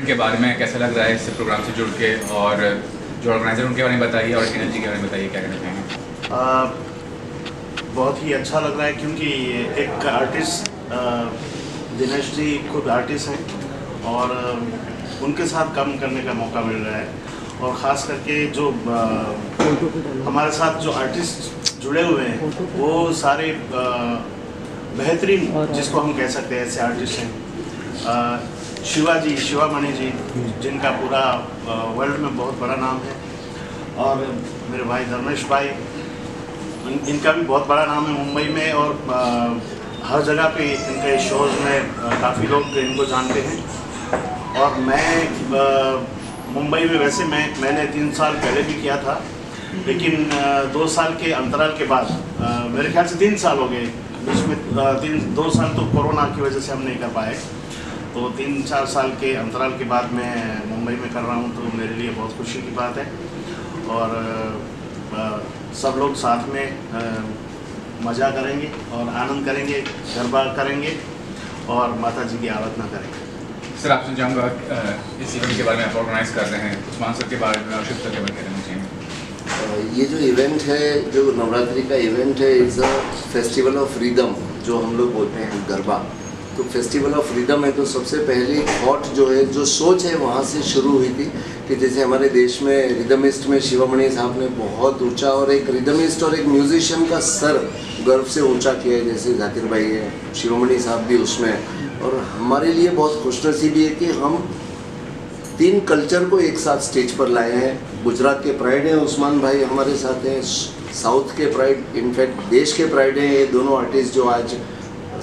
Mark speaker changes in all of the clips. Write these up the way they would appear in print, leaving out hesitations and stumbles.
Speaker 1: के बारे में कैसा लग रहा है इस प्रोग्राम से जुड़ के, और जो ऑर्गेनाइजर उनके बारे में बताइए और एनर्जी के बारे में बताइए, क्या कहना चाहेंगे?
Speaker 2: बहुत ही अच्छा लग रहा है क्योंकि एक आर्टिस्ट दिनेश जी खुद आर्टिस्ट हैं और उनके साथ काम करने का मौका मिल रहा है। और ख़ास करके जो हमारे साथ जो आर्टिस्ट जुड़े हुए हैं वो सारे बेहतरीन, जिसको हम कह सकते हैं ऐसे आर्टिस्ट हैं। शिवामणि जी जिनका पूरा वर्ल्ड में बहुत बड़ा नाम है, और मेरे भाई धर्मेश भाई, इनका भी बहुत बड़ा नाम है मुंबई में, और हर जगह पे इनके शोज़ में काफ़ी लोग इनको जानते हैं। और मैं मुंबई में वैसे मैंने 3 साल पहले भी किया था, लेकिन 2 साल के अंतराल के बाद, मेरे ख्याल से 3 साल हो गए बीच में, 2 साल तो कोरोना की वजह से हम नहीं कर पाए, तो 3-4 साल के अंतराल के बाद मैं मुंबई में कर रहा हूँ, तो मेरे लिए बहुत खुशी की बात है। और सब लोग साथ में मज़ा करेंगे और आनंद करेंगे, गरबा करेंगे और माता जी की आराधना करेंगे।
Speaker 1: सर, आपसे चाहूँगा इस इवेंट के बारे में आप ऑर्गेनाइज कर रहे हैं, उस्मान सर के बारे में और शिव सर के बारे में कहना चाहेंगे?
Speaker 3: ये जो इवेंट है, जो नवरात्रि का इवेंट है, is a festival of rhythm, जो हम लोग बोलते हैं गरबा। तो फेस्टिवल ऑफ रिदम है, तो सबसे पहली थॉट जो है, जो सोच है, वहाँ से शुरू हुई थी कि जैसे हमारे देश में रिदमिस्ट में शिवामणि साहब ने बहुत ऊंचा, और एक रिदमिस्ट और एक म्यूजिशियन का सर गर्व से ऊंचा किया है, जैसे जाकिर भाई है, शिवामणि साहब भी उसमें। और हमारे लिए बहुत खुशनसीबी है कि हम 3 कल्चर को एक साथ स्टेज पर लाए हैं। गुजरात के प्राइड हैं उस्मान भाई हमारे साथ हैं, साउथ के प्राइड, इनफैक्ट देश के प्राइड हैं ये दोनों आर्टिस्ट, जो आज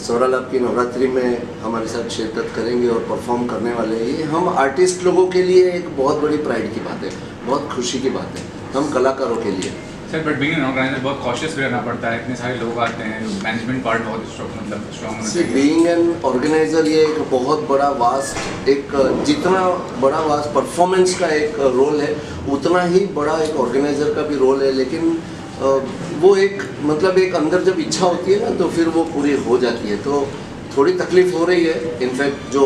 Speaker 3: सौरालाभ की नवरात्रि में हमारे साथ शिरकत करेंगे और परफॉर्म करने वाले हैं। ये हम आर्टिस्ट लोगों के लिए एक बहुत बड़ी प्राइड की बात है, बहुत खुशी की बात है, हम कलाकारों के लिए।
Speaker 1: Sir, but being an organiser बहुत कॉशियस भी रहना पड़ता है, इतने सारे लोग आते हैं, मैनेजमेंट पार्ट बहुत स्ट्रॉन्ग होना चाहिए।
Speaker 3: बीइंग एन ऑर्गेनाइजर ये एक बहुत बड़ा वास्ट, एक जितना बड़ा वास्ट परफॉर्मेंस का एक रोल है, उतना ही बड़ा एक ऑर्गेनाइजर का भी रोल है। लेकिन वो एक मतलब एक अंदर जब इच्छा होती है ना, तो फिर वो पूरी हो जाती है। तो थोड़ी तकलीफ हो रही है, इनफैक्ट जो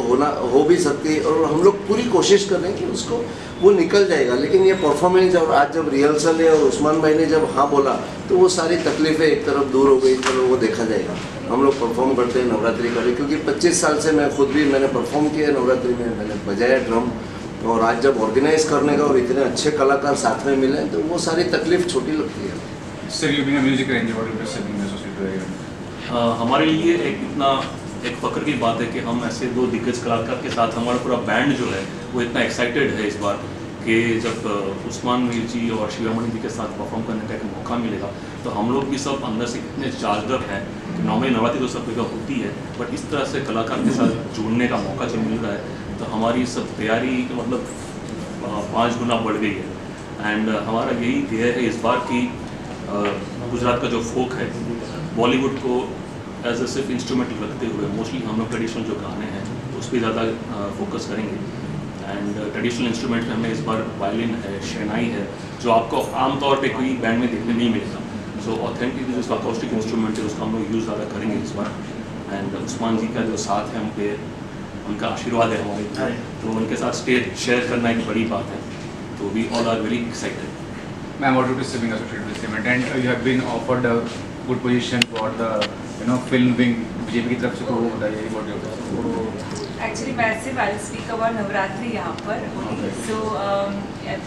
Speaker 3: हो भी सकती है, और हम लोग पूरी कोशिश कर रहे हैं कि उसको वो निकल जाएगा। लेकिन ये परफॉर्मेंस, और आज जब रिहर्सल है और उस्मान भाई ने जब हाँ बोला, तो वो सारी तकलीफें एक तरफ दूर हो गई। चलो, वो देखा जाएगा। हम लोग परफॉर्म करते हैं नवरात्रि का, क्योंकि 25 साल से मैं खुद भी मैंने परफॉर्म किया नवरात्रि में, मैंने बजाया ड्रम, और आज जब ऑर्गेनाइज करने का और इतने अच्छे कलाकार साथ में मिले, तो वो सारी तकलीफ छोटी लगती है।
Speaker 1: Sir, you being a music arranger, what you just being associated with?
Speaker 4: हमारे लिए एक फ़ख्र की बात है कि हम ऐसे 2 दिग्गज कलाकार के साथ, हमारा पूरा बैंड जो है वो इतना एक्साइटेड है इस बार कि जब उस्मान मीर जी और शिवामणि जी के साथ परफॉर्म करने का एक मौका मिलेगा, तो हम लोग भी सब अंदर से कितने चार्जड अप हैं कि नॉर्मली नवरात्रि तो सब जगह होती है, बट इस तरह से कलाकार के साथ जुड़ने का मौका जब मिल रहा है, तो हमारी सब तैयारी मतलब 5 गुना बढ़ गई है। एंड हमारा यही ध्येय है इस बार की गुजरात का जो फोक है, बॉलीवुड को एज ए सिर्फ इंस्ट्रूमेंट रखते हुए मोस्टली हम लोग ट्रेडिशनल जो गाने हैं उस पर ज़्यादा फोकस करेंगे। एंड ट्रेडिशनल इंस्ट्रूमेंट में हमें इस बार वायलिन है, शहनाई है, जो आपको आमतौर पे कोई बैंड में देखने नहीं मिलेगा। सो ऑथेंटिक जो उसका अकॉस्टिक इंस्ट्रूमेंट है उसका हम लोग यूज़ ज़्यादा करेंगे इस बार। एंड उस्मान जी का जो साथ है हम पे, उनका आशीर्वाद है हमारे, तो उनके साथ स्टेज शेयर करना एक बड़ी बात है। तो we all are very excited.
Speaker 1: Ma'am, what would you say being associated with this event, and you have been offered a good position for the film wing BJP की तरफ से, तो वो बताइए what you have.
Speaker 5: Actually, मैं सिर्फ I'll speak about Navratri यहाँ पर only. So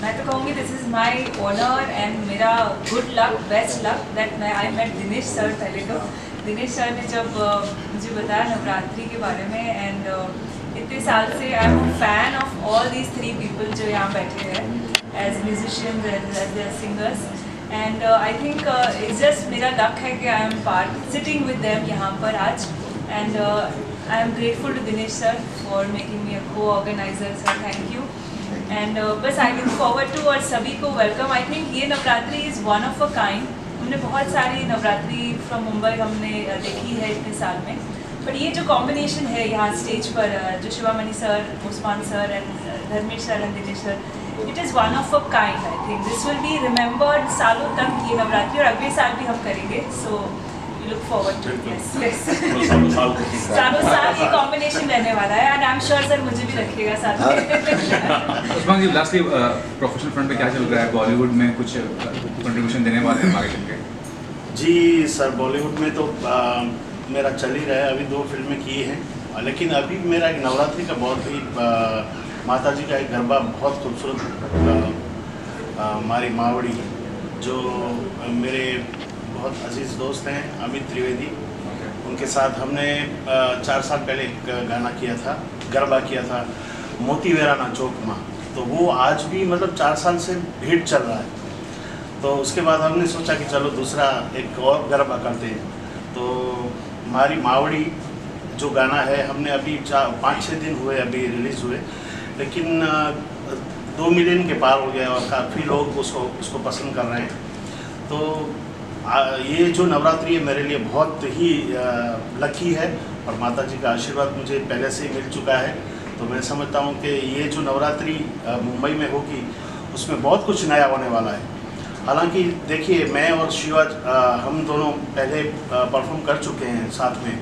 Speaker 5: मैं तो कहूँगी this is my honor and मेरा good luck, best luck that I met Dinesh sir. पहले तो दिनेश सर ने जब मुझे बताया नवरात्रि के बारे में, एंड इतने साल से I am fan of all these 3 people जो यहाँ बैठे हैं as musicians and as singers, and I think it's just मेरा luck है कि I am sitting with them यहाँ पर आज, and I am grateful to Dinesh sir for making me a co-organizer. Sir, thank you. And बस I look forward to और सभी को welcome. I think ये Navratri is one of a kind. हमने बहुत सारी नवरात्रि from मुंबई हमने देखी है इतने साल में, but ये जो combination है यहाँ स्टेज पर, जो Sivamani sir, Usman sir and Dharmesh sir and Dinesh sir, it is one of a kind. I think this will be remembered सालों तक ये नवरात्रि, और अगले साल भी हम करेंगे. So we look forward to it. Yes, yes.
Speaker 4: सालों साल देखेंगे।
Speaker 5: सालों साल ये कॉम्बिनेशन रहने वाला है, and I'm sure सर मुझे भी रखिएगा साथ में।
Speaker 1: उस्मान जी, लास्टली प्रोफेशनल फ्रंट पे क्या चल रहा है? बॉलीवुड में कुछ कंट्रीब्यूशन देने वाले हैं आगे चल के?
Speaker 2: जी सर, बॉलीवुड में तो मेरा चल ही रहा है, अभी 2 फिल्में की हैं, लेकिन अभी मेरा एक नवरात्रि का बहुत ही माता जी का एक गरबा बहुत खूबसूरत हमारी मावड़ी, जो मेरे बहुत अजीज़ दोस्त हैं अमित त्रिवेदी, उनके साथ हमने 4 साल पहले एक गाना किया था, गरबा किया था, मोती वेराना चौक माँ। तो वो आज भी मतलब 4 साल से हिट चल रहा है। तो उसके बाद हमने सोचा कि चलो दूसरा एक और गरबा करते हैं। तो हमारी मावड़ी जो गाना है, हमने अभी 5-6 दिन हुए अभी रिलीज़ हुए, लेकिन 2 मिलियन के पार हो गया और काफ़ी लोग उसको पसंद कर रहे हैं। तो ये जो नवरात्रि है मेरे लिए बहुत ही लकी है, और माता जी का आशीर्वाद मुझे पहले से ही मिल चुका है। तो मैं समझता हूँ कि ये जो नवरात्रि मुंबई में होगी उसमें बहुत कुछ नया होने वाला है। हालांकि देखिए, मैं और शिवा हम दोनों पहले परफॉर्म कर चुके हैं साथ में,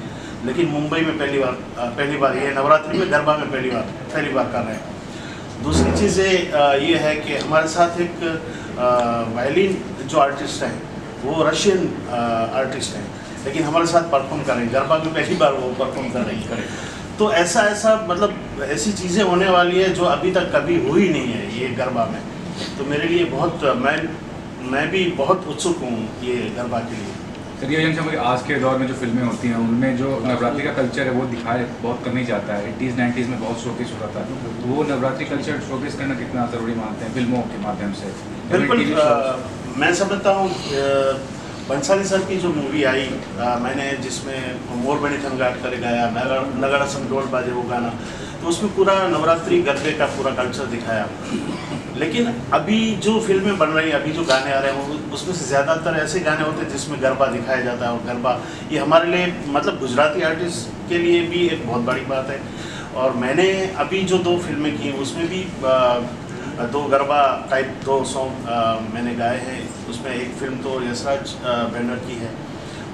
Speaker 2: लेकिन मुंबई में पहली बार ये नवरात्रि में गरबा में पहली बार कर रहे हैं। दूसरी चीज़ें ये है कि हमारे साथ एक वायलिन जो आर्टिस्ट हैं, वो रशियन आर्टिस्ट हैं, लेकिन हमारे साथ परफॉर्म कर रहे हैं, गरबा में पहली बार वो परफॉर्म कर रही है। तो ऐसा मतलब ऐसी चीज़ें होने वाली है जो अभी तक कभी हुई नहीं है ये गरबा में। तो मेरे लिए बहुत मैं भी बहुत उत्सुक हूँ ये गरबा के लिए।
Speaker 1: चलिए जैसे मुझे आज के दौर में जो फिल्में होती हैं उनमें जो नवरात्रि का कल्चर है वो दिखाया बहुत कम ही जाता है। 80s 90s में बहुत शोकेस होता था, तो वो नवरात्रि कल्चर शोकेस करना कितना ज़रूरी मानते हैं फिल्मों के माध्यम से?
Speaker 2: बिल्कुल, मैं समझता हूँ बंसाली सर की जो मूवी आई मैंने, जिसमें मोर बनी थंगाट करे गाया, नगाड़ा सम ढोल बाजे वो गाना, तो उसमें पूरा नवरात्रि गरबे का पूरा कल्चर दिखाया। लेकिन अभी जो फिल्में बन रही हैं, अभी जो गाने आ रहे हैं, उसमें से ज़्यादातर ऐसे गाने होते हैं जिसमें गरबा दिखाया जाता है। और गरबा ये हमारे लिए मतलब गुजराती आर्टिस्ट के लिए भी एक बहुत बड़ी बात है। और मैंने अभी जो 2 फिल्में की उसमें भी 2 गरबा टाइप 2 सॉन्ग मैंने गाए हैं। उसमें एक फिल्म तो यशराज बैनर की है,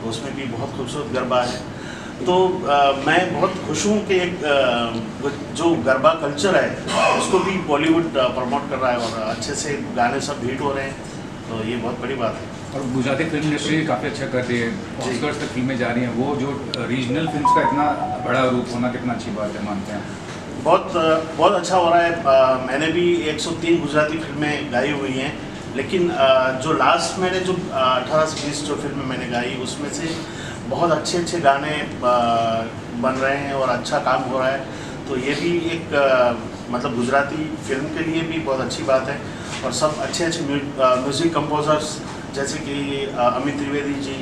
Speaker 2: उसमें भी बहुत खूबसूरत गरबा है। तो मैं बहुत खुश हूँ कि एक जो गरबा कल्चर है उसको भी बॉलीवुड प्रमोट कर रहा है और अच्छे से गाने सब हिट हो रहे हैं, तो ये बहुत बड़ी बात है।
Speaker 1: और गुजराती फिल्म इंडस्ट्री काफ़ी अच्छा कर रही है, ऑस्कर्स तक फिल्में जा रही हैं, वो जो रीजनल फिल्म्स का इतना बड़ा रूप होना कितना अच्छी बात है मानते हैं?
Speaker 2: बहुत अच्छा हो रहा है। मैंने भी 103 गुजराती फिल्में गाई हुई हैं, लेकिन जो लास्ट मैंने जो 18 से 20 जो फिल्में मैंने गाई उसमें से बहुत अच्छे गाने बन रहे हैं और अच्छा काम हो रहा है। तो ये भी एक मतलब गुजराती फिल्म के लिए भी बहुत अच्छी बात है। और सब अच्छे म्यूज़िक कंपोजर्स जैसे कि अमित त्रिवेदी जी,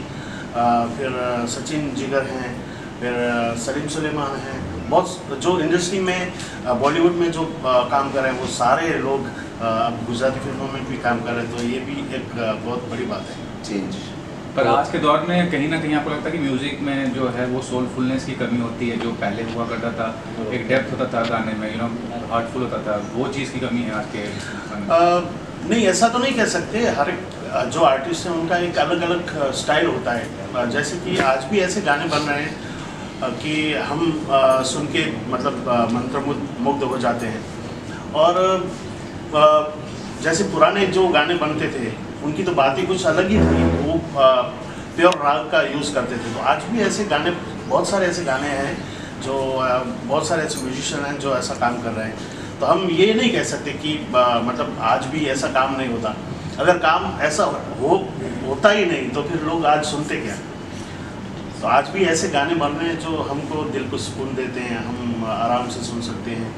Speaker 2: फिर सचिन जिगर हैं, फिर सलीम सुलेमान हैं, बहुत जो इंडस्ट्री में बॉलीवुड में जो काम कर रहे हैं वो सारे लोग अब गुजराती फिल्मों में भी काम कर रहे हैं। तो ये भी एक बहुत बड़ी बात है चेंज।
Speaker 1: पर आज के दौर में कहीं ना कहीं आपको लगता है कि म्यूज़िक में जो है वो सोलफुलनेस की कमी होती है, जो पहले हुआ करता था, एक डेप्थ होता था गाने में, हार्टफुल होता था, वो चीज़ की कमी है आज के?
Speaker 2: नहीं, ऐसा तो नहीं कह सकते। हर एक जो आर्टिस्ट हैं उनका एक अलग अलग स्टाइल होता है। जैसे कि आज भी ऐसे गाने बन रहे हैं कि हम सुन के मतलब मंत्रमुग्ध हो जाते हैं। और जैसे पुराने जो गाने बनते थे उनकी तो बात ही कुछ अलग ही थी, वो प्योर राग का यूज़ करते थे। तो आज भी ऐसे गाने, बहुत सारे ऐसे गाने हैं जो बहुत सारे ऐसे म्यूजिशियन हैं जो ऐसा काम कर रहे हैं। तो हम ये नहीं कह सकते कि मतलब आज भी ऐसा काम नहीं होता। अगर काम ऐसा होता ही नहीं तो फिर लोग आज सुनते क्या? तो आज भी ऐसे गाने बन रहे हैं जो हमको दिल को सुकून देते हैं, हम आराम से सुन सकते हैं।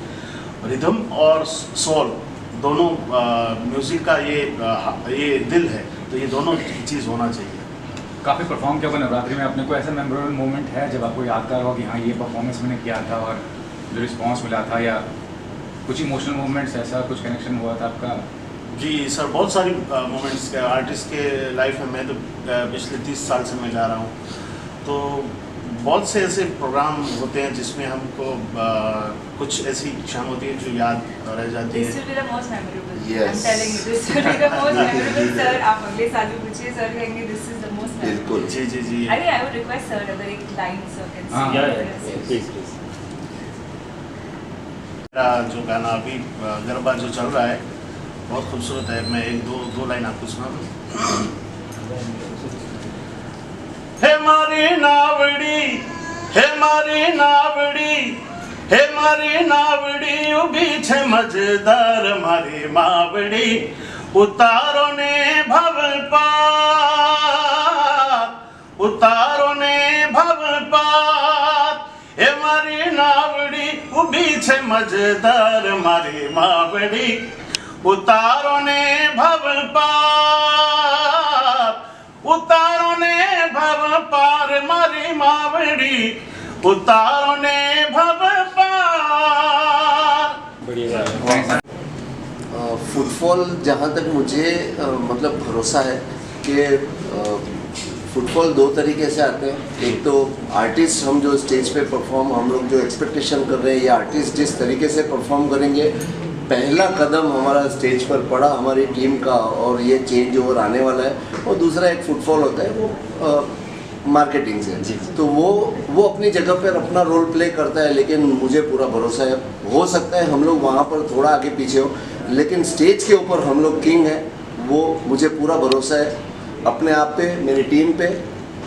Speaker 2: रिदम और सोल दोनों म्यूज़िक का ये दिल है, तो ये दोनों चीज़ होना चाहिए।
Speaker 1: काफ़ी परफॉर्म किया होगा नवरात्रि में, अपने को ऐसा मेमोरेबल मोमेंट है जब आपको यादगार हो कि हाँ ये परफॉर्मेंस मैंने किया था और जो रिस्पांस मिला था, या कुछ इमोशनल मोमेंट्स, ऐसा कुछ कनेक्शन हुआ था आपका?
Speaker 2: जी सर, बहुत सारी मोमेंट्स आर्टिस्ट के लाइफ में। मैं तो पिछले 30 साल से मैं गा रहा हूँ, तो बहुत से ऐसे प्रोग्राम होते हैं जिसमें हमको कुछ ऐसी क्षण होती है जो याद रह जाती है।
Speaker 5: This will be the most memorable.
Speaker 3: Yes.
Speaker 5: I'm telling you, this will be the most memorable, sir. आप अगले साल भी पूछिए, सर कहेंगे this is the most
Speaker 3: बिल्कुल।
Speaker 2: जी जी जी।
Speaker 5: I think I would request sir अगर एक line sir can
Speaker 1: हाँ,
Speaker 5: say.
Speaker 4: प्लीज
Speaker 2: मेरा जो गाना अभी गरबा जो चल रहा है बहुत खूबसूरत है। मैं एक दो लाइन आपको सुना दूं। हे मारी नावड़ी, हे मारी नावड़ी, हे मारी नावड़ी उभी छे मजेदार मारी मावड़ी, उतारो ने भव पार, उतारो ने भव पार, हे मारी नावड़ी उभी छे मजेदार मारी मावड़ी, उतारो ने भव पार, उतारो ने भव पार मारी मावड़ी, उतारो ने भव पार।
Speaker 3: फुटफॉल जहाँ तक मुझे मतलब भरोसा है कि फुटफॉल दो तरीके से आते हैं। एक तो आर्टिस्ट हम जो स्टेज पे परफॉर्म हम लोग जो एक्सपेक्टेशन कर रहे हैं या आर्टिस्ट जिस तरीके से परफॉर्म करेंगे, पहला कदम हमारा स्टेज पर पड़ा हमारी टीम का और ये चेंज ओवर आने वाला है। और दूसरा एक फुटफॉल होता है वो मार्केटिंग से, तो वो अपनी जगह पर अपना रोल प्ले करता है। लेकिन मुझे पूरा भरोसा है, हो सकता है हम लोग वहाँ पर थोड़ा आगे पीछे हो, लेकिन स्टेज के ऊपर हम लोग किंग हैं। वो मुझे पूरा भरोसा है अपने आप पे, मेरी टीम पे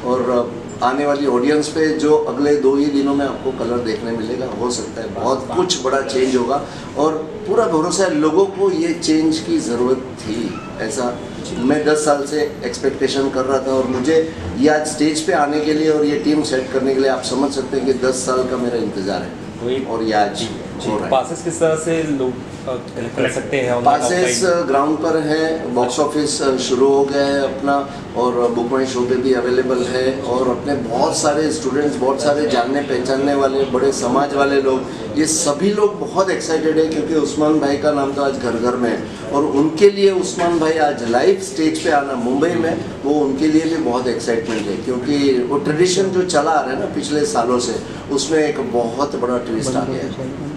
Speaker 3: और आने वाली ऑडियंस पे, जो अगले 2 ही दिनों में आपको कलर देखने मिलेगा। हो सकता है बहुत कुछ बड़ा चेंज होगा और पूरा भरोसा है लोगों को ये चेंज की ज़रूरत थी। ऐसा मैं 10 साल से एक्सपेक्टेशन कर रहा था और मुझे ये आज स्टेज पे आने के लिए और ये टीम सेट करने के लिए आप समझ सकते हैं कि 10 साल का मेरा इंतज़ार है और ये आज हो रहा है।
Speaker 6: पासेस किस तरह से लोग कलेक्ट कर सकते हैं?
Speaker 3: पासेस ग्राउंड पर हैं, बॉक्स ऑफिस शुरू हो गया है अपना और बुक माई शो पे भी अवेलेबल है। और अपने बहुत सारे स्टूडेंट्स, बहुत सारे जानने पहचानने वाले बड़े समाज वाले लोग, ये सभी लोग बहुत एक्साइटेड है क्योंकि उस्मान भाई का नाम तो आज घर घर में है और उनके लिए उस्मान भाई आज लाइव स्टेज पे आना मुंबई में, वो उनके लिए भी बहुत एक्साइटमेंट है क्योंकि वो ट्रेडिशन जो चला आ रहा है ना पिछले सालों से, उसमें एक बहुत बड़ा ट्विस्ट आ गया है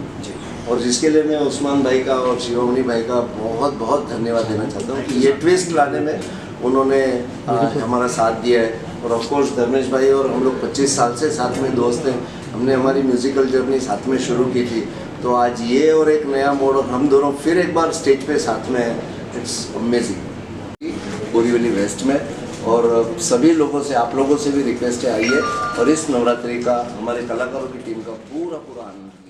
Speaker 3: और जिसके लिए मैं उस्मान भाई का और शिवामणि भाई का बहुत बहुत धन्यवाद देना चाहता हूँ कि ये ट्विस्ट लाने में उन्होंने हमारा साथ दिया है। और ऑफ कोर्स धर्मेश भाई और हम लोग 25 साल से साथ में दोस्त हैं, हमने हमारी म्यूज़िकल जर्नी साथ में शुरू की थी, तो आज ये और एक नया मोड़ और हम दोनों फिर एक बार स्टेज पे साथ में हैं। It's amazing. बोरीवली वेस्ट में और सभी लोगों से, आप लोगों से भी रिक्वेस्ट है, आइए और इस नवरात्रि का हमारे कलाकारों की टीम का पूरा आनंद